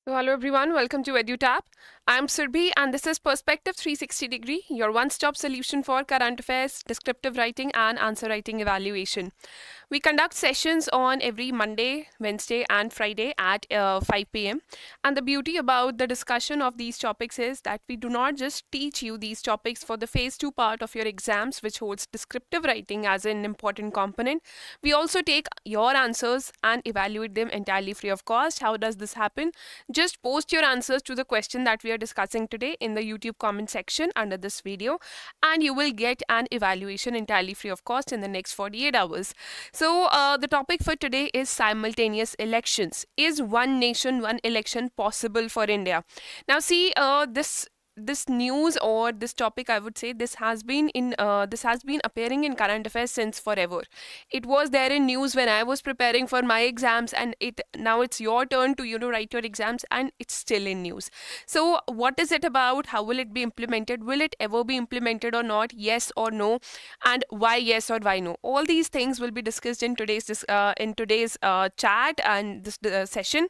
So hello everyone, welcome to EduTap. I'm Surbhi and this is Perspective 360 Degree, your one-stop solution for current affairs, descriptive writing and answer writing evaluation. We conduct sessions on every Monday, Wednesday and Friday at 5 p.m. And the beauty about the discussion of these topics is that we do not just teach you these topics for the phase 2 part of your exams, which holds descriptive writing as an important component. We also take your answers and evaluate them entirely free of cost. How does this happen? Just post your answers to the question that we are discussing today in the YouTube comment section under this video, and you will get an evaluation entirely free of cost in the next 48 hours. So, the topic for today is simultaneous elections. Is one nation, one election possible for India? Now, see, this news or this topic, I would say, this has been appearing in current affairs since forever. It was there in news when I was preparing for my exams, and now it's your turn to write your exams, and it's still in news. So what is it about? How will it be implemented? Will it ever be implemented or not? Yes or no? And why yes or why no? All these things will be discussed in today's chat and this session.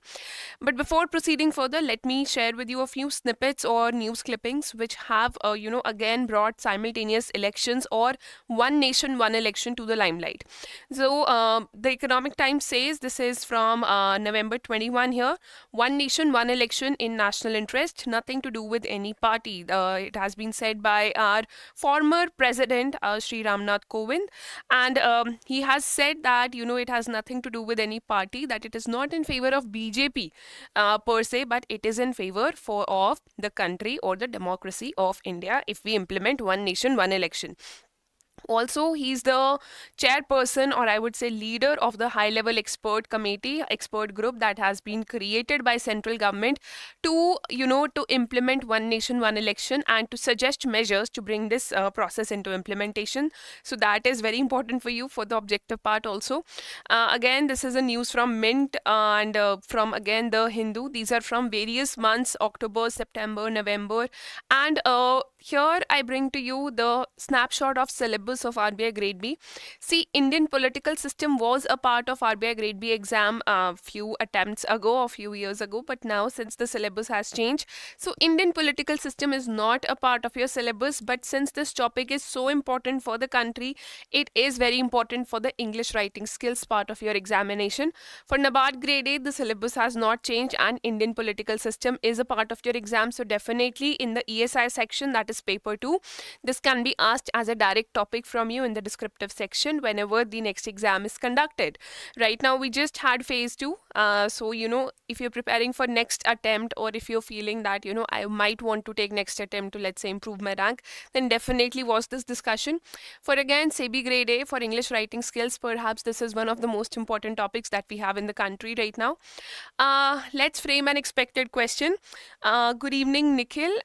But before proceeding further, let me share with you a few snippets or news clippings which have, again brought simultaneous elections or one nation, one election to the limelight. So, the Economic Times says, this is from November 21 here, one nation, one election in national interest, nothing to do with any party. It has been said by our former president, Sri Ramnath Kovind, and he has said that, it has nothing to do with any party, that it is not in favor of BJP per se, but it is in favor of the country or the democracy of India if we implement one nation, one election. Also, he's the chairperson, or I would say leader, of the high-level expert group that has been created by central government to implement one nation, one election, and to suggest measures to bring this process into implementation. So that is very important for you for the objective part also. Again, this is a news from Mint and from again the Hindu. These are from various months: October, September, November, and here I bring to you the snapshot of syllabus of RBI Grade B. See, Indian political system was a part of RBI Grade B exam a few years ago, but now since the syllabus has changed, so Indian political system is not a part of your syllabus, but since this topic is so important for the country, it is very important for the English writing skills part of your examination. For NABARD Grade A, the syllabus has not changed and Indian political system is a part of your exam, so definitely in the ESI section, that is paper 2, this can be asked as a direct topic from you in the descriptive section whenever the next exam is conducted. Right now we just had phase 2, so if you're preparing for next attempt, or if you're feeling that I might want to take next attempt to, let's say, improve my rank, then definitely watch this discussion. For again SEBI Grade A for English writing skills, perhaps this is one of the most important topics that we have in the country right now. Let's frame an expected question. Good evening, Nikhil.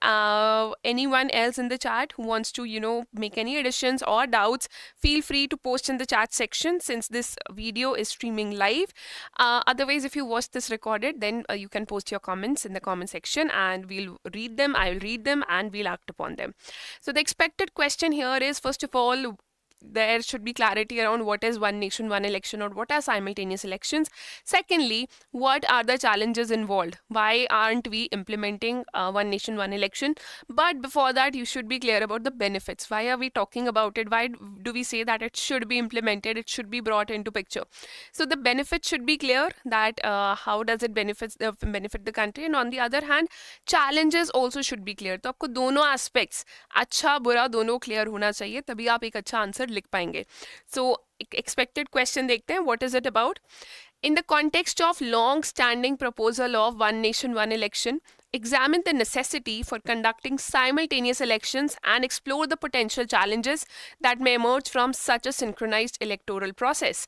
Anyone else in the chat who wants to make any additions or doubts, feel free to post in the chat section since this video is streaming live. Otherwise, if you watch this recorded, then you can post your comments in the comment section and we'll read them. I will read them and we'll act upon them. So the expected question here is, first of all, there should be clarity around what is one nation, one election, or what are simultaneous elections. Secondly, what are the challenges involved? Why aren't we implementing one nation, one election? But before that, you should be clear about the benefits. Why are we talking about it? Why do we say that it should be implemented? It should be brought into picture. So the benefits should be clear, that how does it benefit the country, and on the other hand, challenges also should be clear. तो आपको दोनों aspects, अच्छा बुरा दोनों clear होना चाहिए, तभी आप एक अच्छा आंसर लिख पाएंगे. So expected question देखते हैं. What is it about? In the context of long-standing proposal of one nation, one election, examine the necessity for conducting simultaneous elections and explore the potential challenges that may emerge from such a synchronized electoral process.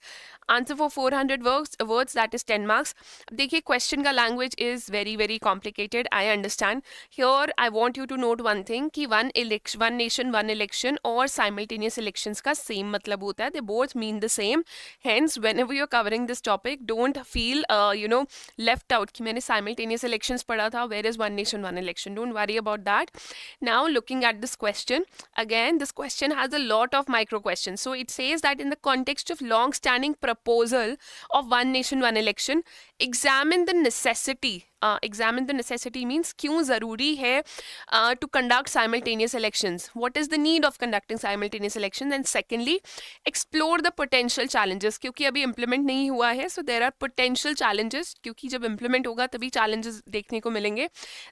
Answer for 400 words, that is 10 marks. देखिए, question का language is very, very complicated. I understand. Here, I want you to note one thing, कि one nation, one election और simultaneous elections का same मतलब होता है. They both mean the same. Hence, whenever you're covering this topic, don't feel, left out. कि मैंने simultaneous elections पढ़ा था. Where is one nation, one election? Don't worry about that. Now, looking at this question, again, this question has a lot of micro questions. So, it says that in the context of long-standing proposal of one nation, one election, examine the necessity examine the necessity means क्यों ज़रूरी है to conduct simultaneous elections. What is the need of conducting simultaneous elections? And secondly, explore the potential challenges. क्योंकि अभी implement नहीं हुआ है, so there are potential challenges. क्योंकि जब implement होगा तभी challenges देखने को मिलेंगे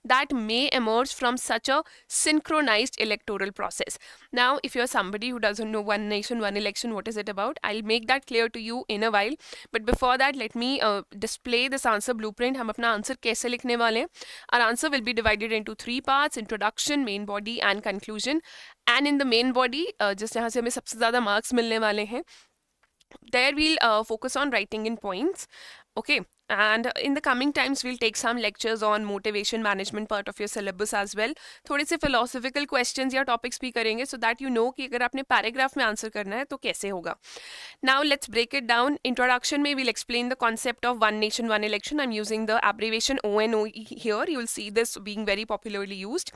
that may emerge from such a synchronized electoral process. Now, if you're somebody who doesn't know one nation, one election, what is it about? I'll make that clear to you in a while. But before that, let me display this answer blueprint. हम अपना answer कैसे लिखने वाले हैं? Our answer will be divided into 3 parts: introduction, main body and conclusion. And in the main body, जिस जहाँ से हमें सबसे ज़्यादा मार्क्स मिलने वाले हैं, there we'll focus on writing in points. Okay, and in the coming times we'll take some lectures on motivation management part of your syllabus as well. थोड़े से philosophical questions या topics भी करेंगे so that you know कि अगर आपने paragraph में answer करना है तो कैसे होगा. Now let's break it down. Introduction में we'll explain the concept of one nation, one election. I'm using the abbreviation ONOE here. You'll see this being very popularly used.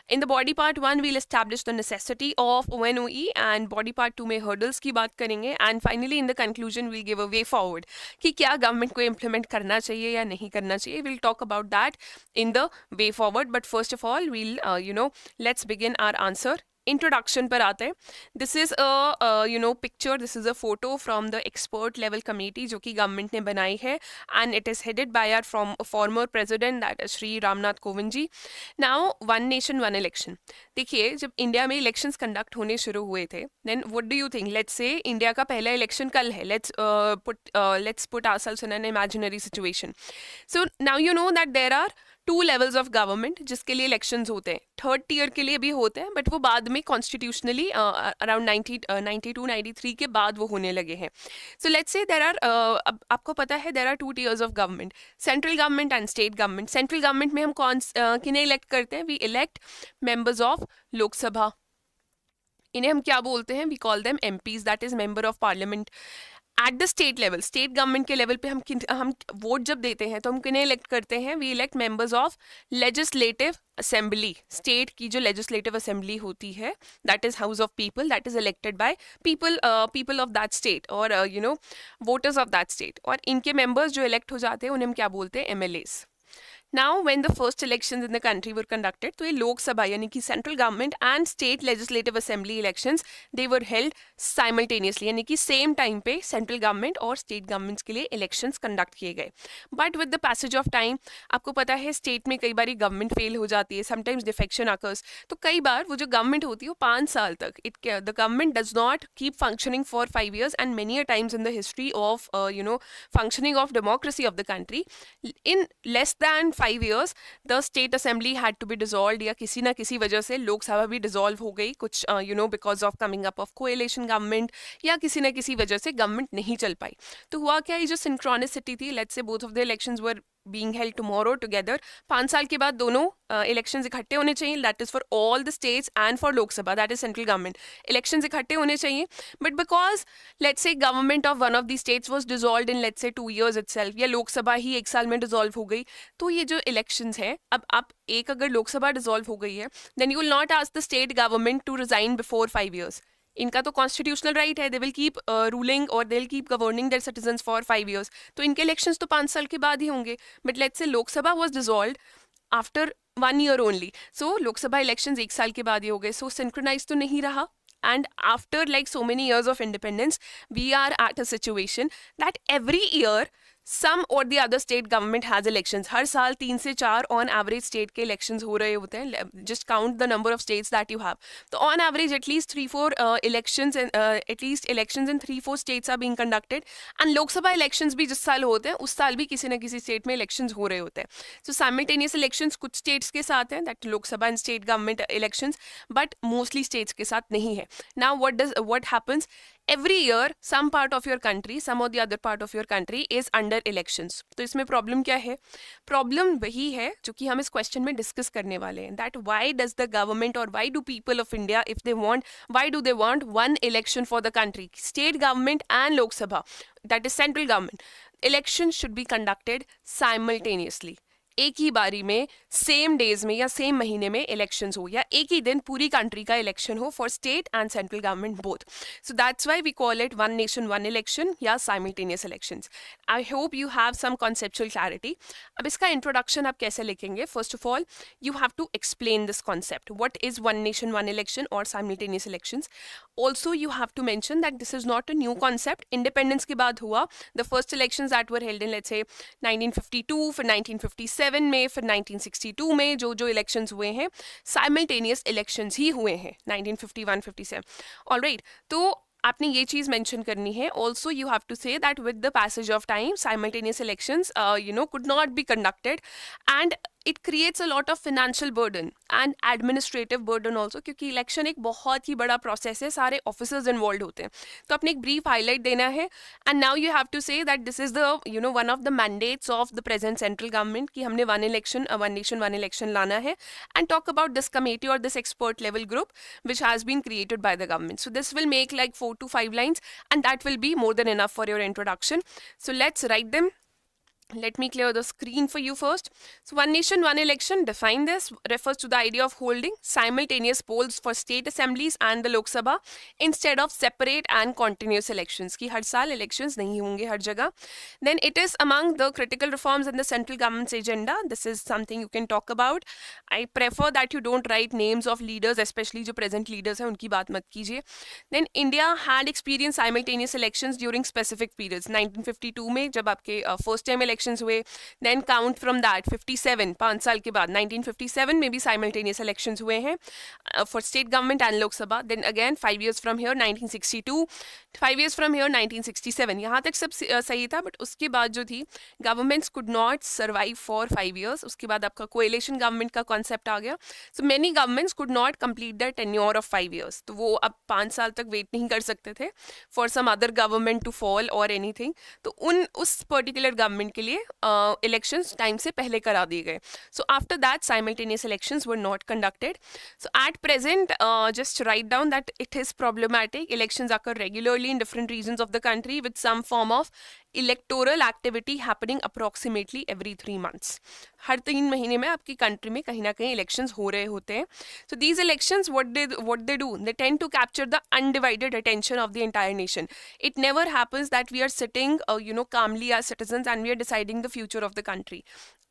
In the body part 1 we'll establish the necessity of ONOE, and body part 2 में hurdles की बात करेंगे, and finally in the conclusion we'll give a way forward कि क्या government को implement करना चाहिए या नहीं करना चाहिए. We'll talk about that in the way forward, but first of all we'll let's begin our answer. Introduction पर आते हैं. This is picture, this is a photo from the expert level committee जो कि गवर्नमेंट ने बनाई है, and it is headed by our from former president that is Shri Ramnath Kovind ji. Now one nation one election. देखिए, जब इंडिया में इलेक्शंस कंडक्ट होने शुरू हुए थे, then what do you think? Let's say India का पहला इलेक्शन कल है. Let's put ourselves in an imaginary situation. So now you know that there are 2 levels of government जिसके लिए इलेक्शंस होते हैं. थर्ड टीयर के लिए भी होते हैं, बट वो बाद में कॉन्स्टिट्यूशनली अराउंड 92-93 के बाद वो होने लगे हैं. So let's say there are, आपको पता है there are 2 tiers of government, central government and state government. Central government में हम किन्हें इलेक्ट करते हैं? We elect members of Lok Sabha. इन्हें हम क्या बोलते हैं? We call them MPs, that is member of parliament. At the state level, state government के लेवल पे हम वोट जब देते हैं तो हम किन्हें इलेक्ट करते हैं? We elect members of legislative assembly. State की जो लेजिस्लेटिव असेंबली होती है, that is house of people, that is elected by people of that state और वोटर्स ऑफ दैट स्टेट. और इनके मेंबर्स जो इलेक्ट हो जाते हैं उन्हें हम क्या बोलते हैं? MLAs. Now, when the first elections in the country were conducted, तो ये लोकसभा यानी कि central government and state legislative assembly elections they were held simultaneously, यानी कि सेम टाइम पे सेंट्रल गवर्नमेंट और स्टेट गवर्नमेंट्स के लिए इलेक्शंस कंडक्ट किए गए. But with the passage of time, आपको पता है स्टेट में कई बार गवर्नमेंट फेल हो जाती है, समटाइम्स डिफेक्शन अकर्स. तो कई बार वो जो गवर्नमेंट होती है वो 5 साल तक, the government does not keep functioning for 5 years, and many a times in the history of functioning of democracy of the country, in less than 5 years the state assembly had to be dissolved, या किसी ना किसी वजह से लोकसभा भी dissolve हो गई, कुछ because of coming up of coalition government, या किसी ना किसी वजह से गवर्नमेंट नहीं चल पाई. तो हुआ क्या, ये जो सिंक्रोनिसिटी थी, let's say both of the elections were being held tomorrow together, 5 साल के बाद दोनों इलेक्शंस इकट्ठे होने चाहिए. That is for all the states and for Lok Sabha, that is central government. Elections इकट्ठे होने चाहिए, but because let's say government of one of the states was dissolved in let's say 2 years itself, या लोकसभा ही 1 साल में dissolve हो गई, तो ये जो इलेक्शंस है, अब आप एक अगर लोकसभा डिसॉल्व हो गई है, then you will not ask the state government to resign before 5 years. इनका तो कॉन्स्टिट्यूशनल राइट है, दे विल कीप रूलिंग और they will keep governing their citizens for 5 years. तो इनके इलेक्शंस तो 5 साल के बाद ही होंगे. बट लेट्स से Lok Sabha was dissolved after 1 year only, so Lok Sabha elections 1 साल के बाद ही हो गए. सो सिंक्रोनाइज तो नहीं रहा. And after like so many years of independence, we are at a situation that every year some or the other state government has elections. हर साल 3 से 4 on average state के elections हो रहे होते हैं. Just count the number of states that you have. तो on average at least 3-4 elections and at least elections in 3-4 states are being conducted. And Lok Sabha elections भी जिस साल होते हैं उस साल भी किसी न किसी state में elections हो रहे होते हैं. So simultaneous elections कुछ states के साथ हैं, that Lok Sabha and state government elections, but mostly states के साथ नहीं है. Now what happens? Every year some part of your country, some or the other part of your country is under elections. तो इसमें प्रॉब्लम क्या है? प्रॉब्लम वही है जो कि हम इस क्वेश्चन में डिस्कस करने वाले हैं, that why does the government or why do people of India, if they want, why do they want one election for the country, state government and Lok Sabha, that is central government, election should be conducted simultaneously. एक ही बारी में same days में या same महीने में elections हो, या एक ही दिन पूरी कंट्री का इलेक्शन हो for state and central government both. So that's why we call it one nation one election या simultaneous elections. I hope you have some conceptual clarity. अब इसका इंट्रोडक्शन आप कैसे लिखेंगे? First of all you have to explain this concept. What is one nation, one election or simultaneous elections? Also, you have to mention that this is not a new concept. Independence के बाद हुआ. The first elections that were held in, let's say, 1952, फिर 1957 में, फिर 1962 में जो elections हुए हैं, simultaneous elections ही हुए हैं, 1951, 57. All right. तो आपने ये चीज़ मेंशन करनी है. Also you have to say that with the passage of time simultaneous elections could not be conducted, and it creates a lot of financial burden and administrative burden also, क्योंकि election एक बहुत ही बड़ा process है, सारे officers involve होते हैं. तो अपने एक ब्रीफ हाईलाइट देना है. And now you have to say that this is the one of the mandates of the present central government कि हमने वन नेशन वन इलेक्शन लाना है. And talk about this committee और this expert level group which has been created by the government. So this will make like 4 to 5 lines, and that will be more than enough for your introduction. So let's write them. Let me clear the screen for you first. So one nation, one election, define this, refers to the idea of holding simultaneous polls for state assemblies and the Lok Sabha instead of separate and continuous elections. कि हर साल elections नहीं होंगे हर जगह. Then it is among the critical reforms in the central government's agenda. This is something you can talk about. I prefer that you don't write names of leaders, especially जो present leaders हैं उनकी बात मत कीजिए. Then India had experienced simultaneous elections during specific periods. 1952 में जब आपके first time elections हुए. Then count from that 57 5 साल के बाद 1957 में भी simultaneous elections हुए हैं for state government and Lok Sabha. Then again 5 years from here 1962, 5 years from here 1967. यहाँ तक सब सही था, बट उसके बाद जो थी governments could not survive for 5 years. उसके बाद आपका coalition government का concept आ गया. So many governments could not complete their tenure of 5 years. तो वो अब 5 साल तक वेट नहीं कर सकते थे for some other government to fall or anything. तो उस particular government के लिए elections टाइम से पहले करा दिए गए. So after that simultaneous elections were not conducted. So at present just write down that it is problematic. Elections occur regularly in different regions of the country with some form of electoral activity happening approximately every 3 months. हर 3 महीने में आपकी country में कहीं ना कहीं elections हो रहे होते हैं. So these elections, what they do, they tend to capture the undivided attention of the entire nation. It never happens that we are sitting calmly as citizens and we are deciding the future of the country.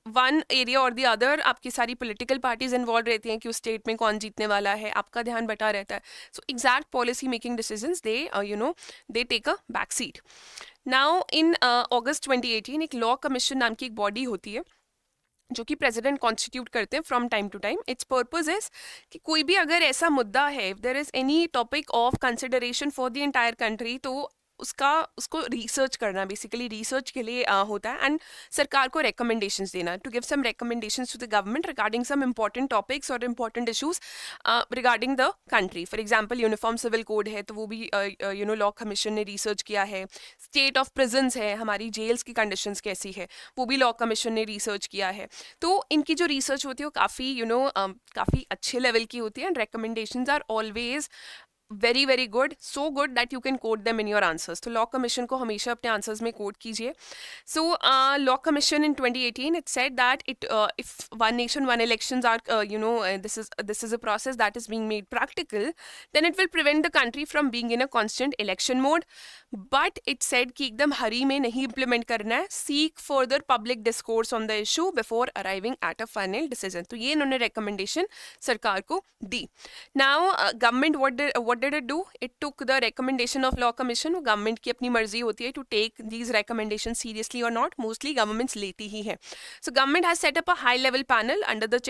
One area और the other आपकी सारी political parties involve रहती हैं कि उस state में कौन जीतने वाला है, आपका ध्यान बटा रहता है. So exact policy making decisions they take a back seat. Now in August 2018 एक लॉ कमीशन नाम की एक बॉडी होती है जो कि प्रेसिडेंट कॉन्स्टिट्यूट करते हैं from time to time. Its purpose is कि कोई भी अगर ऐसा मुद्दा है, if there is any topic of consideration for the entire country, तो उसको रिसर्च करना, बेसिकली रिसर्च के लिए होता है. एंड सरकार को रिकमेंडेशंस देना, to give some recommendations to the government regarding some important topics और important issues regarding the country. For example uniform civil code है, तो वो भी लॉ कमीशन ने रिसर्च किया है. स्टेट ऑफ प्रिजन्स है, हमारी जेल्स की कंडीशंस कैसी है, वो भी लॉ कमीशन ने रिसर्च किया है. तो इनकी जो रिसर्च होती है वो काफ़ी अच्छे लेवल की होती है. And recommendations are always very very good, so good that you can quote them in your answers. तो लॉ कमीशन को हमेशा अपने आंसर्स में कोट कीजिए. So law commission in 2018 it said that if one nation one elections are this is a process that is being made practical, then it will prevent the country from being in a constant election mode. But it said कि एकदम हरी में नहीं implement करना है, seek further public discourse on the issue before arriving at a final decision. तो ये इन्होंने recommendation सरकार को दी. Now government what did it do? It took the recommendation of law commission. वो government की अपनी मर्जी होती है to take these recommendations seriously or not. Mostly governments लेती ही है. So government has set up a high level panel under the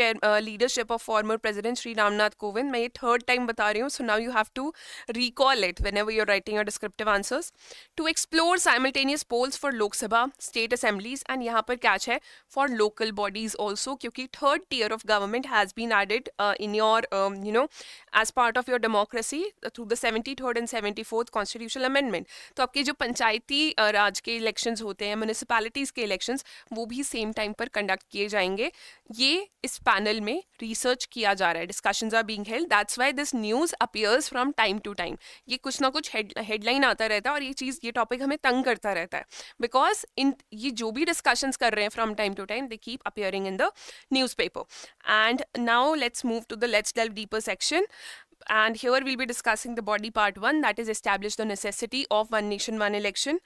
leadership of former President Shri Ramnath Kovind. मैं ये third time बता रही हूँ, so now you have to recall it whenever you're writing your descriptive answers. To explore simultaneous polls for Lok Sabha, state assemblies, and यहाँ पर catch है for local bodies also, क्योंकि third tier of government has been added in your as part of your democracy. Through the 73rd and 74th constitutional amendment. तो आपके जो पंचायती राज के elections होते हैं, म्यूनिसिपैलिटीज़ के इलेक्शंस, वो भी सेम टाइम पर कंडक्ट किए जाएंगे। ये इस पैनल में रिसर्च किया जा रहा है, discussions are being held, that's why this news appears from time to time. ये कुछ ना कुछ हेडलाइन आता रहता है और ये टॉपिक हमें तंग करता रहता है, बिकॉज ये जो भी डिस्कशंस कर रहे हैं from time to time, they keep appearing in the newspaper. And now let's move to the let's delve deeper section. And here we'll be discussing the body part 1, that is establish the necessity of one nation, one election.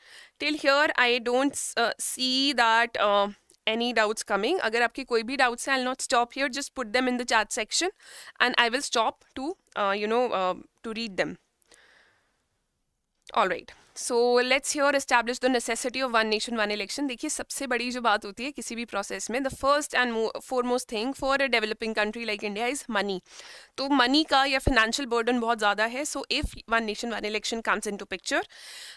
Till here I don't see that any doubts coming. अगर आपके कोई भी doubts हैं, I'll not stop here. Just put them in the chat section and I will stop to to read them. All right. So let's here establish the necessity of one nation, one election. देखिए, सबसे बड़ी जो बात होती है किसी भी process में, the first and foremost thing for a developing country like India is money. तो मनी का या financial burden बहुत ज़्यादा है. So if one nation, one election comes into picture,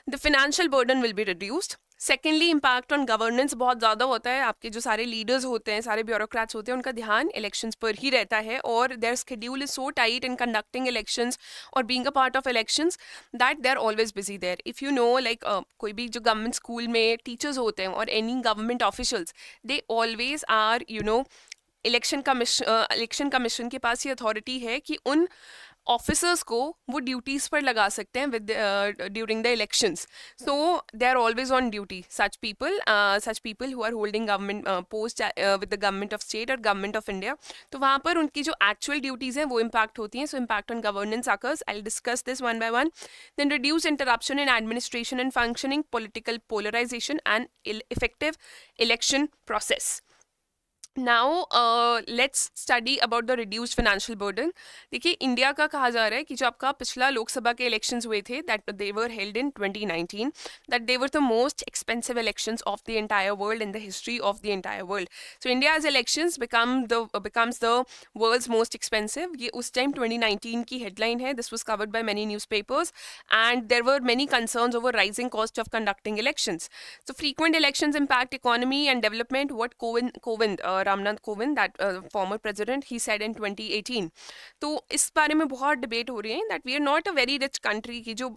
the financial burden will be reduced. Secondly, impact on governance बहुत ज़्यादा होता है. आपके जो सारे लीडर्स होते हैं, सारे ब्यूरोक्रेट्स होते हैं, उनका ध्यान इलेक्शंस पर ही रहता है और their schedule is so tight in conducting elections और being a part of elections that they are always busy there. If you know, like कोई भी जो गवर्नमेंट स्कूल में टीचर्स होते हैं और any government officials, they always are election commission के पास ये अथॉरिटी है कि उन ऑफिसर्स को वो ड्यूटीज़ पर लगा सकते हैं with during the elections. So they are always on duty, such people who are holding government post with the government of state और गवर्नमेंट ऑफ इंडिया. तो वहाँ पर उनकी जो एक्चुअल ड्यूटीज़ हैं वो इम्पैक्ट होती हैं. So impact on governance occurs. I will discuss this one by one. Then reduce interruption in administration and functioning, political polarization and effective election process. Now let's study about the reduced financial burden. देखिए, India का कहा जा रहा है कि जो आपका पिछला लोकसभा के इलेक्शंस हुए थे, that they were held in 2019, that they were the most expensive elections of the entire world in the history of the entire world. So India's elections becomes the world's most expensive. ये उस time 2019 की headline है. This was covered by many newspapers and there were many concerns over rising cost of conducting elections. So frequent elections impact economy and development. What Ramnath Kovind, that former president, he said in 2018. तो इस बारे में बहुत debate हो रही है that we are not a very rich country कि जो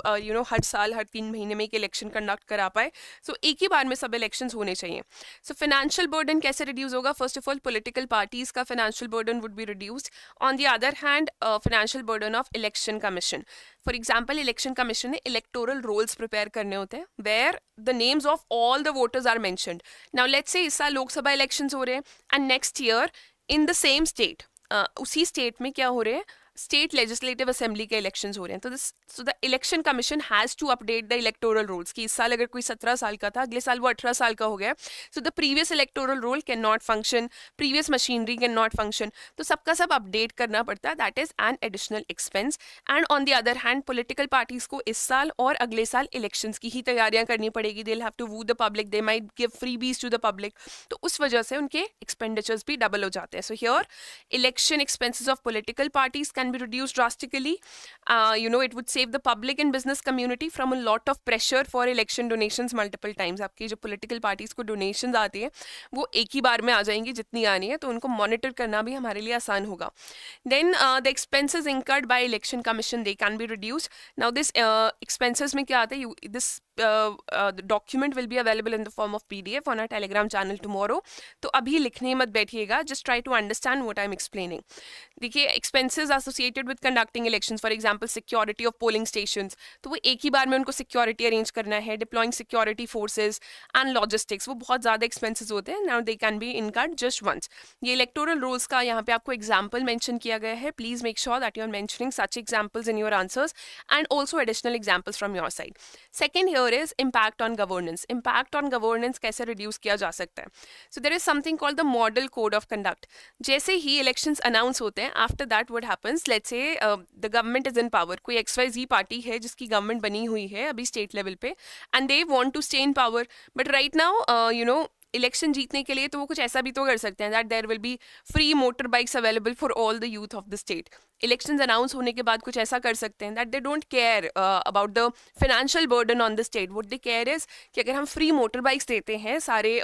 हर साल हर 3 महीने में एक इलेक्शन कंडक्ट करा पाए. सो एक ही बार में सब इलेक्शंस होने चाहिए. सो फाइनेंशियल बर्डन कैसे रिड्यूस होगा? First of all, political parties का financial burden would be reduced. On the other hand, financial burden of election commission. For example, election commission ने इलेक्टोरल रोल्स प्रिपेयर करने होते हैं where the names of all the voters are mentioned. Now let's say इस साल Lok Sabha elections हो रहे हैं and next year in the same state, उसी स्टेट में क्या हो रहे हैं, स्टेट लेजिस्लेटिव असेंबली के इलेक्शंस हो रहे हैं. तो so the election commission has to update the electoral rolls कि इस साल अगर कोई 17 साल का था, अगले साल वो 18 साल का हो गया. So the previous electoral roll can not function, previous machinery can not function. तो सबका सब अपडेट करना पड़ता है. That is an additional expense. And on the other hand, political parties को इस साल और अगले साल इलेक्शंस की ही तैयारियां करनी पड़ेगी. They will have to woo the public, they might give freebies to the public. तो उस वजह से उनके एक्सपेंडिचर्स भी डबल हो जाते हैं. So here election expenses of political parties can be reduced drastically. It would save the public and business community from a lot of pressure for election donations multiple times. आपकी जो political parties को donations आती है वो एक ही बार में आ जाएंगी जितनी आनी है, तो उनको monitor करना भी हमारे लिए आसान होगा. Then the expenses incurred by election commission, they can be reduced. Now this expenses में क्या आता है, this the document will be available in the form of PDF on our Telegram channel tomorrow. तो अभी लिखने मत बैठिएगा, just try to understand what I'm explaining. देखिए, expenses associated with conducting elections, for example security of polling stations, तो वो एक ही बार में उनको security arrange करना है, deploying security forces and logistics, वो बहुत ज़्यादा expenses होते हैं. Now they can be incurred just once. ये electoral rolls का यहाँ पे आपको example mention किया गया है. Please make sure that you are mentioning such examples in your answers and also additional examples from your side. Second here is impact on governance. Impact on governance कैसे reduce किया जा सकता है? So there is something called the model code of conduct. जैसे ही elections announce होते हैं, after that what happens, let's say the government is in power. कोई XYZ party है जिसकी government बनी हुई है अभी state level पे and they want to stay in power. But right now, election जीतने के लिए तो वो कुछ ऐसा भी तो कर सकते हैं that there will be free motor bikes available for all the youth of the state. Elections announce होने के बाद कुछ ऐसा कर सकते हैं that they don't care about the financial burden on the state. What they care is कि अगर हम फ्री मोटर बाइक्स देते हैं सारे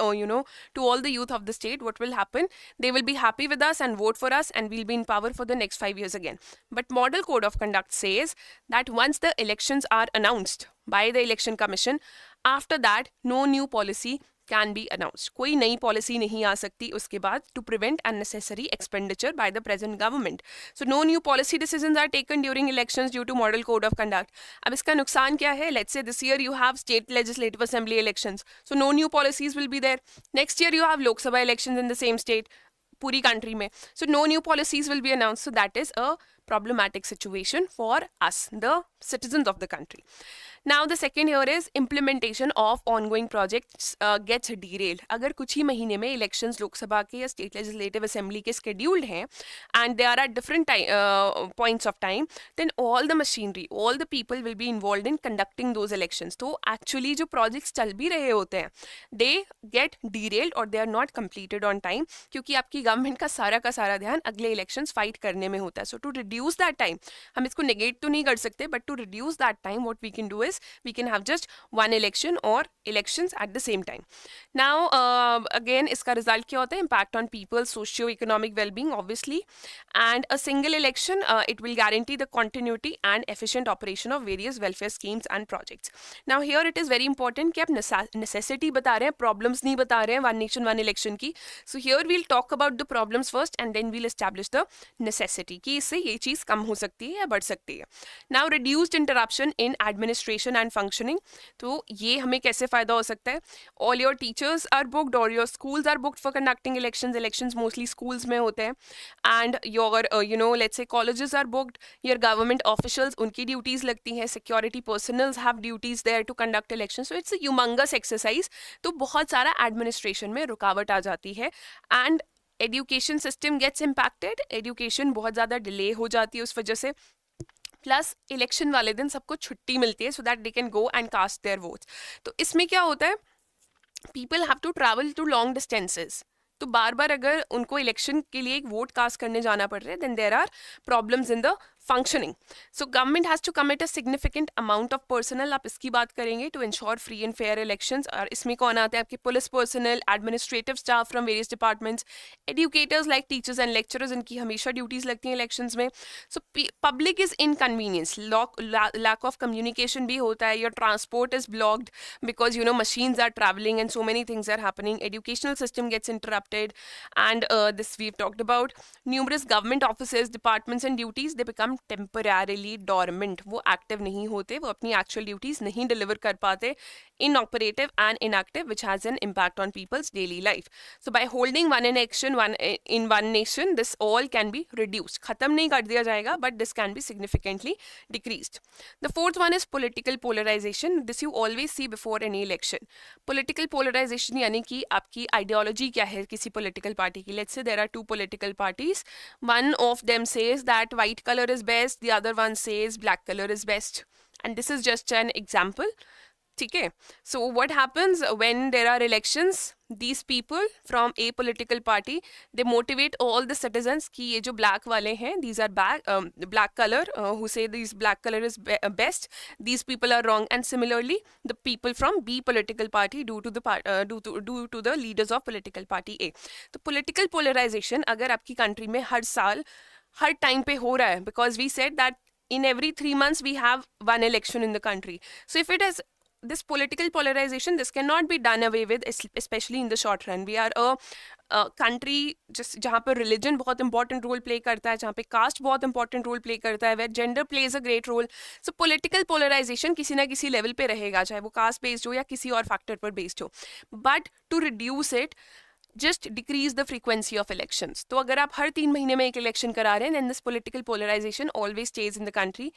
to all the youth of the state, what will happen, they will be happy with us and vote for us and we'll be in power for the next 5 years again. But Model Code of Conduct says that once the elections are announced by the Election Commission, after that no new policy can be announced. कोई नई policy नहीं आ सकती उसके बाद to prevent unnecessary expenditure by the present government. So no new policy decisions are taken during elections due to Model Code of Conduct. अब इसका नुकसान क्या है? Let's say this year you have state legislative assembly elections, so no new policies will be there. Next year you have Lok Sabha elections in the same state, पूरी country में, so no new policies will be announced. So that is a problematic situation for us, the citizens of the country. Now the second here is implementation of ongoing projects gets derailed. अगर कुछ ही महीने में elections Lok Sabha के या state legislative assembly के scheduled हैं and they are at different points of time, then all the machinery, all the people will be involved in conducting those elections. तो actually जो projects चल भी रहे होते हैं they get derailed or they are not completed on time क्योंकि आपकी government का सारा ध्यान अगले elections fight करने में होता है. So to reduce that time, हम इसको negate तो नहीं कर सकते, but to reduce that time what we can do is we can have just one election or elections at the same time. Now again इसका result क्या होता है? Impact on people's socio-economic well-being obviously, and a single election it will guarantee the continuity and efficient operation of various welfare schemes and projects. Now here it is very important कि आप necessity बता रहे हैं, problems नहीं बता रहे हैं one nation one election की. So here we'll talk about the problems first and then we'll establish the necessity कि इससे ये चीज़ कम हो सकती है या बढ़ सकती है. Now reduced interruption in administration and functioning. तो ये हमें कैसे फायदा हो सकता है? All your teachers are booked or your schools are booked for conducting elections. Elections mostly schools में होते हैं. And your let's say colleges are booked. Your government officials उनकी duties लगती हैं. Security personnel have duties there to conduct elections. So it's a humongous exercise. तो बहुत सारा administration में रुकावट आ जाती है. And education system gets impacted. Education बहुत ज़्यादा delay हो जाती है उस वजह से. प्लस इलेक्शन वाले दिन सबको छुट्टी मिलती है so that they can go and cast their votes. तो इसमें क्या होता है, people have to travel to long distances. तो बार बार अगर उनको इलेक्शन के लिए एक वोट कास्ट करने जाना पड़ रहा है then there are problems in the functioning. So government has to commit a significant amount of personnel. आप इसकी बात करेंगे to ensure free and fair elections. और इसमें कौन आते हैं? आपके police personnel, administrative staff from various departments, educators like teachers and lecturers, इनकी हमेशा ड्यूटीज लगती हैं elections में. So public is inconvenienced. Lack of communication भी होता है. Your transport is blocked because machines are traveling and so many things are happening. Educational system gets interrupted, and this we've talked about. Numerous government offices, departments and duties they become temporarily dormant. वो active नहीं होते, वो अपनी actual duties नहीं deliver कर पाते. Inoperative and inactive which has an impact on people's daily life. So by holding one election in one nation this all can be reduced. खत्म नहीं कर दिया जाएगा but this can be significantly decreased. The fourth one is political polarization. This you always see before any election. Political polarization यानी कि आपकी ideology क्या है किसी पोलिटिकल पार्टी की. Let's say there are 2 political parties. One of them says that white color is best, the other one says black color is best, and this is just an example. Okay, so what happens when there are elections? These people from a political party they motivate all the citizens कि ये जो black वाले हैं these are black color who say these black color is best, these people are wrong. And similarly the people from B political party due to the leaders of political party A. तो political polarization अगर आपकी country में हर साल हर time पे हो रहा है because we said that in every 3 months we have one election in the country. So if it is this political polarization, this cannot be done away with, especially in the short run. We are a country just जहाँ पर religion बहुत important role play करता है, जहाँ पे caste बहुत important role play करता है, where gender plays a great role. So political polarization किसी ना किसी level पे रहेगा, चाहे वो caste based हो या किसी और factor पर based हो. But to reduce it, just decrease the frequency of elections. तो अगर आप हर 3 महीने में एक इलेक्शन करा रहे हैं, then this political polarization always stays in the country.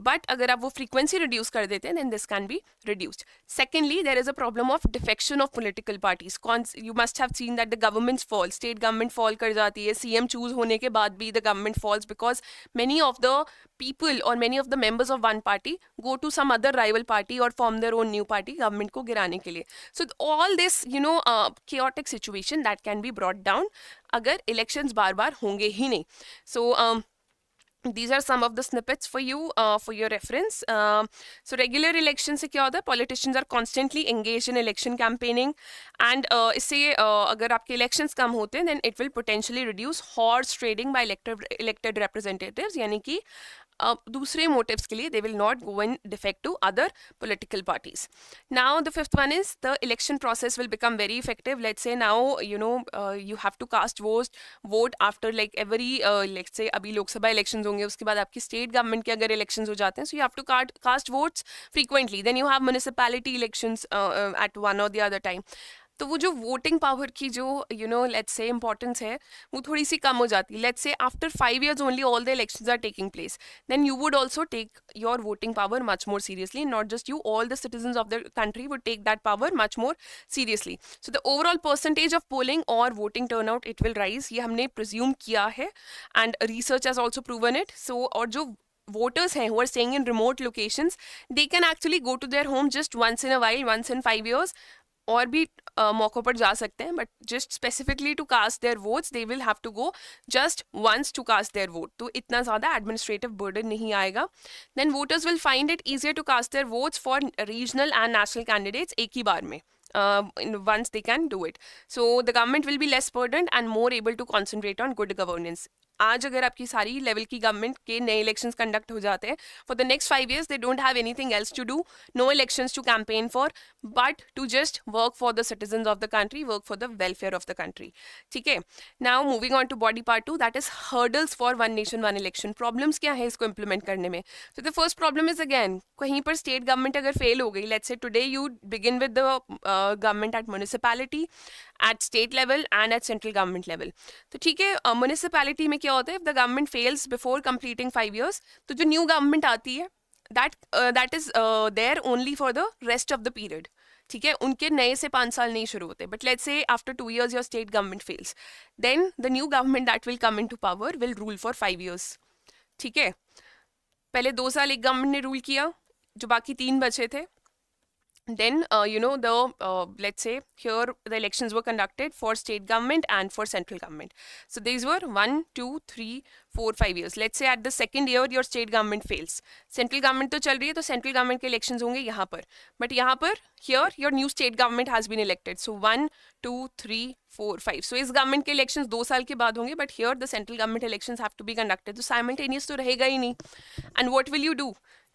But अगर आप वो frequency reduce कर देते हैं, then this can be reduced. Secondly, there is a problem of defection of political parties. You must have seen that the governments fall, state government fall कर जाती है, CM choose होने के बाद भी the government falls because many of the people or many of the members of one party go to some other rival party or form their own new party government को गिराने के लिए. So all this, chaotic situation that can be brought down अगर elections बार-बार होंगे ही नहीं. So these are some of the snippets for you for your reference. So regular elections से क्या होता है? Politicians are constantly engaged in election campaigning and इससे अगर आपके elections कम होते हैं then it will potentially reduce horse trading by elected representatives, यानी कि दूसरे motives के लिए they will not go and defect to other political parties. Now the fifth one is the election process will become very effective. Let's say now you have to cast vote after like every let's say अभी Lok Sabha elections होंगे, उसके बाद आपकी state government के अगर elections हो जाते हैं, so you have to cast votes frequently. Then you have municipality elections at one or the other time. तो वो जो वोटिंग पावर की जो लेट्स से इम्पोर्टेंस है वो थोड़ी सी कम हो जाती है. Let's say after 5 years only all the elections are taking place, then you would also take your voting power much more seriously. Not just you, all the citizens of the country would take that power much more seriously. So the overall percentage of polling और voting turnout it will rise. ये हमने presume किया है and research has also proven it. So और जो voters हैं who are staying in remote locations, they can actually go to their home just once in a while, once in 5 years, और भी मौक़ों पर जा सकते हैं, but just specifically to cast their votes they will have to go just once to cast their vote. तो इतना ज़्यादा administrative burden नहीं आएगा. Then voters will find it easier to cast their votes for regional and national candidates एक ही बार में. Once they can do it, so the government will be less burdened and more able to concentrate on good governance. आज अगर आपकी सारी level की government के नए इलेक्शंस कंडक्ट हो जाते हैं for the next 5 years they don't have anything else to do, no elections to campaign for, but to just work for the citizens of the country, work for the welfare of the country. ठीक है. Now moving on to body part 2, that is hurdles for one nation one election. Problems क्या है इसको implement करने में? तो the first problem is again कहीं पर स्टेट गवर्नमेंट अगर फेल हो गई, let's say today you begin with the government at municipality, at state level and at central government level. तो ठीक है, म्युनिसिपैलिटी में क्या होता है, if the government fails before completing 5 years, तो जो न्यू गवर्नमेंट आती है that is there only for the rest of the period. ठीक है, उनके नए से 5 साल नहीं शुरू होते. But let's say after 2 years your state government fails, then the new government that will come into power will rule for 5 years. ठीक है, पहले 2 साल एक गवर्नमेंट ने रूल किया, जो बाकी 3 बचे थे. Then let's say here the elections were conducted for state government and for central government. So these were 1, 2, 3, 4, 5 years. Let's say at the second year your state government fails. Central government तो चल रही है, तो central government के elections होंगे यहाँ पर. But यहाँ पर here your new state government has been elected. So 1, 2, 3, 4, 5. So इस government के elections 2 साल के बाद होंगे, but here the central government elections have to be conducted. तो simultaneous तो रहेगा ही नहीं. And what will you do?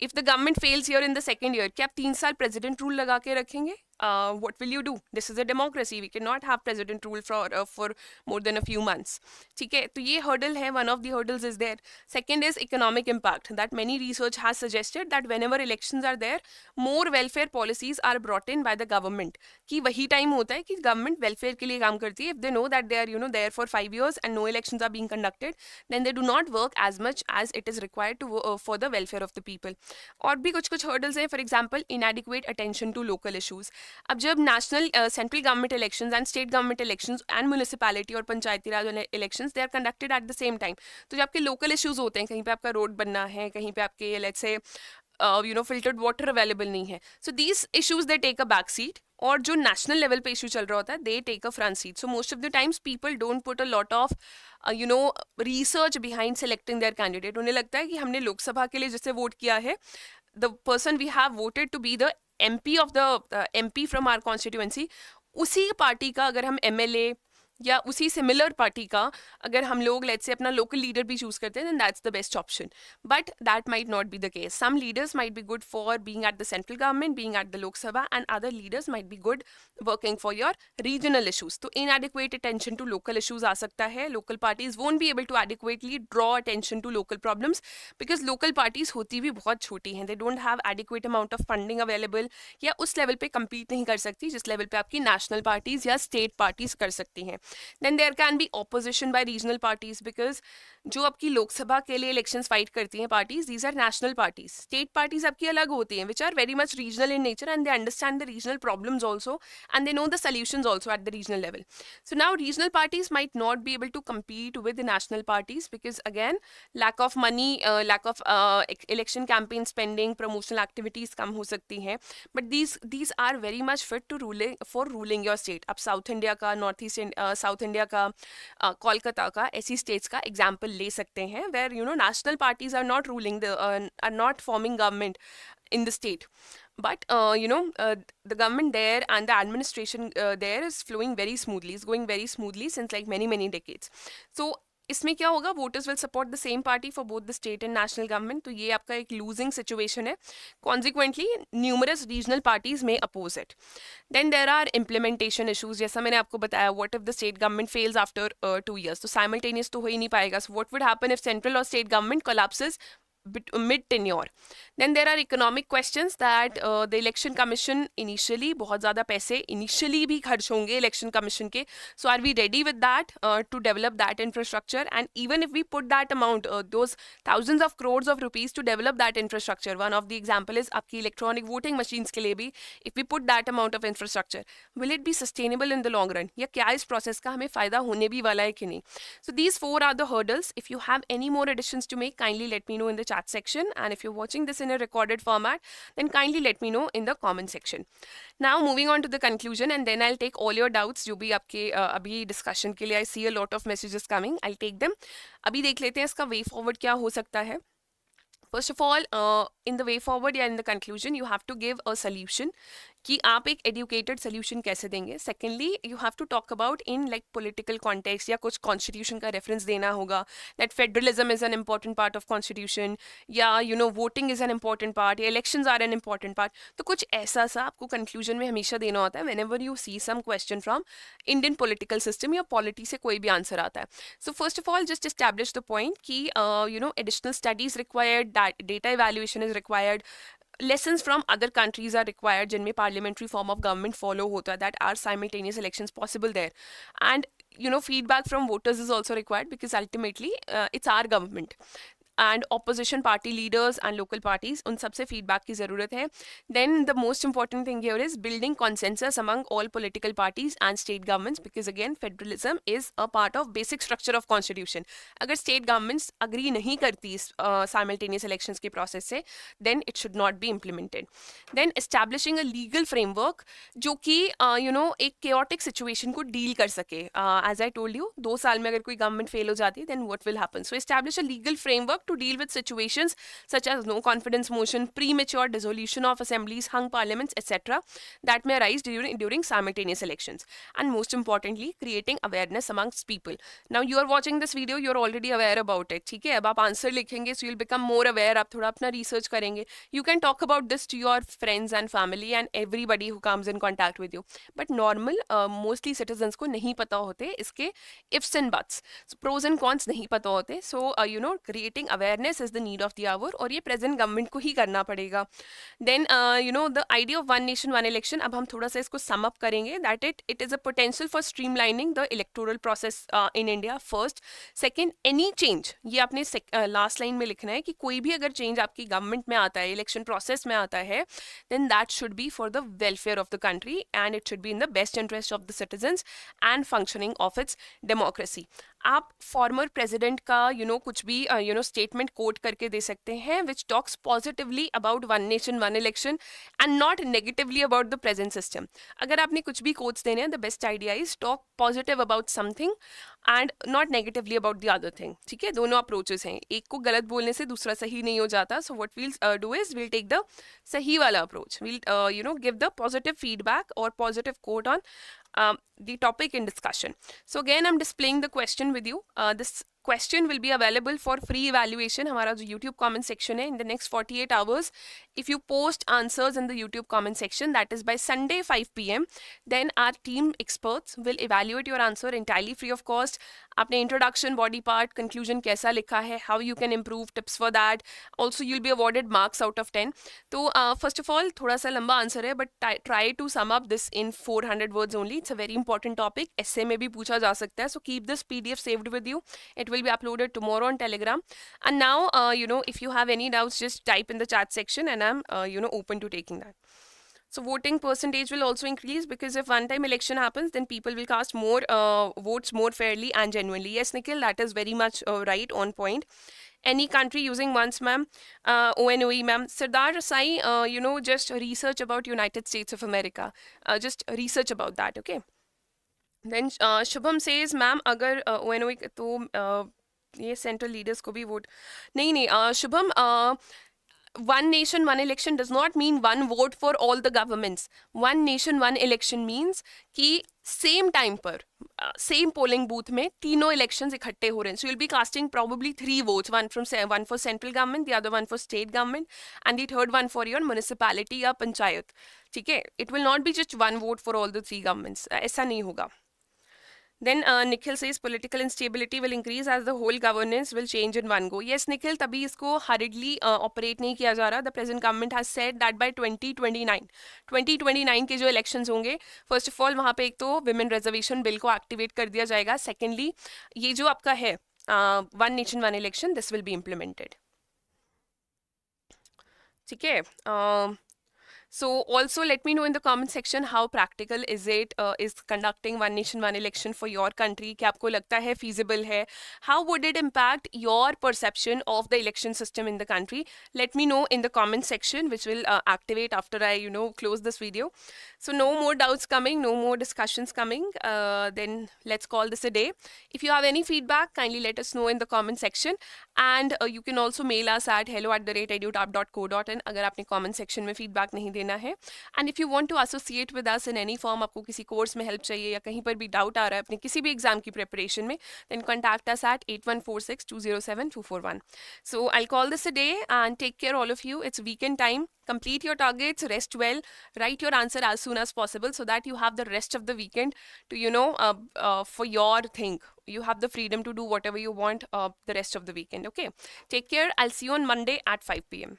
If the government fails here in the second year, क्या आप 3 साल president rule लगा के रखेंगे? What will you do? This is a democracy. We cannot have president rule for more than a few months. ठीक है, तो ये hurdle है, one of the hurdles is there. Second is economic impact. That many research has suggested that whenever elections are there, more welfare policies are brought in by the government. कि वही time होता है कि government welfare के लिए काम करती है. If they know that they are there for 5 years and no elections are being conducted, then they do not work as much as it is required to for the welfare of the people. और भी कुछ hurdles हैं. For example, inadequate attention to local issues. अब जब national central government elections and state government elections and municipality और Panchayati Raj elections they are conducted at the same time, तो जो आपके लोकल इश्यूज होते हैं, कहीं पे आपका रोड बनना है, कहीं पे आपके let's say filtered water available नहीं है, so these issues they take a back seat. और जो नेशनल लेवल पे इशू चल रहा होता है they take a front seat. So most of the times people don't put a lot of research behind selecting their candidate. उन्हें लगता है कि हमने लोकसभा के लिए जिससे वोट किया है, the person we have voted to be the MP of the MP from our constituency, उसी पार्टी का अगर हम MLA या उसी सिमिलर पार्टी का अगर हम लोग लेट्स से अपना लोकल लीडर भी चूज करते हैं, then that's the best option. But that might not be the case. Some leaders might be good for being at the central government, being at the Lok Sabha, and other leaders might be good working for your regional issues. तो inadequate attention to local issues आ सकता है. Local parties won't be able to adequately draw attention to local problems because local parties होती भी बहुत छोटी हैं. They don't have adequate amount of funding available, या उस लेवल पे compete नहीं कर सकती जिस लेवल पे आपकी national parties या state parties कर सकती हैं. Then there can be opposition by regional parties because जो आपकी लोकसभा के लिए इलेक्शंस फाइट करती हैं parties, these are national parties. State parties आपकी अलग होती हैं which are very much regional in nature and they understand the regional problems also and they know the solutions also at the regional level. So now regional parties might not be able to compete with the national parties because again lack of money, lack of election campaign spending, promotional activities कम हो सकती हैं. But these are very much fit to ruling your state. आप south India का, north east south India का, कोलकाता का, ऐसी states का example ले सकते हैं where you know national parties are not ruling are not forming government in the state. But the government there and the administration there is flowing very smoothly, is going very smoothly since like many decades. So इसमें क्या होगा, voters will support the same party for both the state and national government. तो ये आपका एक losing situation है. Consequently numerous regional parties may oppose it. Then there are implementation issues. जैसा मैंने आपको बताया, what if the state government fails after 2 years, तो साइमल्टेनियस तो हो ही नहीं पाएगा. So what would happen if central और state government collapses mid tenure. Then there are economic questions that the election commission initially बहुत ज़्यादा पैसे initially भी खर्च होंगे election commission के. So are we ready with that to develop that infrastructure? And even if we put that amount, those thousands of crores of rupees to develop that infrastructure, one of the example is आपकी electronic voting machines के लिए भी, if we put that amount of infrastructure, will it be sustainable in the long run? या क्या इस process का हमें फ़ायदा होने भी वाला है कि नहीं? So these 4 are the hurdles. If you have any more additions to make, kindly let me know in the chat section, and if you're watching this in a recorded format, then kindly let me know in the comment section. Now moving on to the conclusion, and then I'll take all your doubts जो भी आपके अभी discussion के लिए I see a lot of messages coming. I'll take them. अभी देख लेते हैं इसका way forward क्या हो सकता है. First of all, in the way forward या in the conclusion, you have to give a solution कि आप एक educated solution कैसे देंगे. Secondly, you have to talk about in like political context या कुछ constitution का reference देना होगा that federalism is an important part of constitution, या you know voting is an important part, या elections are an important part. तो कुछ ऐसा सा आपको conclusion में हमेशा देना होता है whenever you see some question from Indian political system या polity से कोई भी answer आता है. So first of all, just establish the point कि additional studies required, that data evaluation is required, lessons from other countries are required जिनमें parliamentary form of government follow होता है, that are simultaneous elections possible there, and feedback from voters is also required because ultimately it's our government. And opposition party leaders and local parties, उन सबसे feedback की ज़रूरत है. Then the most important thing here is building consensus among all political parties and state governments, because again federalism is a part of basic structure of constitution. अगर state governments agree नहीं करती simultaneous elections के process से, then it should not be implemented. Then establishing a legal framework जो कि एक chaotic situation को deal कर सके. As I told you, 2 साल में अगर कोई government fail हो जाती है, then what will happen? So establish a legal framework to deal with situations such as no confidence motion, premature dissolution of assemblies, hung parliaments, etc. that may arise during simultaneous elections. And most importantly, creating awareness amongst people. Now you are watching this video, you are already aware about it. ठीक है, अब आप answer लिखेंगे, so you'll become more aware. आप थोड़ा अपना research करेंगे. You can talk about this to your friends and family and everybody who comes in contact with you. But normal, mostly citizens को नहीं पता होते इसके ifs and buts. So pros and cons नहीं पता होते. So creating awareness is the need of the hour, और ये present government को ही करना पड़ेगा. Then the idea of one nation one election, अब हम थोड़ा सा इसको sum up करेंगे, that it is a potential for streamlining the electoral process in India first. Second, any change, ये आपने last line में लिखना है कि कोई भी अगर change आपकी government में आता है, election process में आता है, then that should be for the welfare of the country and it should be in the best interest of the citizens and functioning of its democracy. आप फॉर्मर प्रेसिडेंट का कुछ भी स्टेटमेंट कोट करके दे सकते हैं which talks positively about one nation one election and not negatively about the present system. अगर आपने कुछ भी कोट्स देने हैं, the best idea is talk positive about something and not negatively about the other thing. ठीक है, दोनों approaches हैं, एक को गलत बोलने से दूसरा सही नहीं हो जाता. So what we'll do is we'll take the सही वाला approach. We'll give the positive feedback or positive quote on the topic in discussion. So again, I'm displaying the question with you. This question will be available for free evaluation. हमारा जो YouTube comment section है, in the next 48 hours, if you post answers in the YouTube comment section, that is by Sunday 5 p.m, then our team experts will evaluate your answer entirely free of cost. आपने introduction, body part, conclusion कैसा लिखा है, how you can improve, tips for that. Also you'll be awarded marks out of 10. तो first of all थोड़ा सा लंबा answer है, but try to sum up this in 400 words only. It's a very important topic. essay में भी पूछा जा सकता है. So keep this PDF saved with you. It will be uploaded tomorrow on Telegram. And now if you have any doubts, just type in the chat section, and I'm open to taking that. So voting percentage will also increase, because if one-time election happens, then people will cast more votes more fairly and genuinely. Yes, Nikhil, that is very much right, on point. Any country using once, ma'am. ONOE, ma'am. Sardar Rasai, just research about United States of America. Just research about that, okay? Then Shubham says, ma'am, अगर ONOE तो ये central leaders को भी vote नहीं Shubham, one nation one election does not mean one vote for all the governments. One nation one election means कि same time पर same polling booth में तीनों elections इकट्ठे हो रहे हैं. So you'll be casting probably 3 votes, one for central government, the other one for state government, and the third one for your municipality या पंचायत. ठीक है, it will not be just one vote for all the 3 governments. ऐसा नहीं होगा. Then Nikhil says political instability will increase as the whole governance will change in one go. Yes, Nikhil, तभी इसको hurriedly operate नहीं किया जा रहा. The present government has said that by 2029 के जो elections होंगे, first of all वहाँ पे एक तो women reservation bill को activate कर दिया जाएगा. Secondly, ये जो आपका है one nation one election, this will be implemented. ठीक है. So also let me know in the comment section how practical is it is conducting one nation one election for your country. क्या आपको लगता है feasible है? How would it impact your perception of the election system in the country? Let me know in the comment section, which will activate after I close this video. So no more doubts coming, no more discussions coming. Then let's call this a day. If you have any feedback, kindly let us know in the comment section. And you can also mail us at hello@edutap.co.in अगर आपने comment section में feedback नहीं देना है. And if you want to associate with us in any form, आपको किसी course में help चाहिए या कहीं पर भी doubt आ रहा है अपने किसी भी exam की preparation में, then contact us at 8146207241. So I'll call this a day, and take care all of you. It's weekend time. Complete your targets, rest well, write your answer as soon as possible so that you have the rest of the weekend to, for your thing. You have the freedom to do whatever you want the rest of the weekend, okay? Take care. I'll see you on Monday at 5 p.m.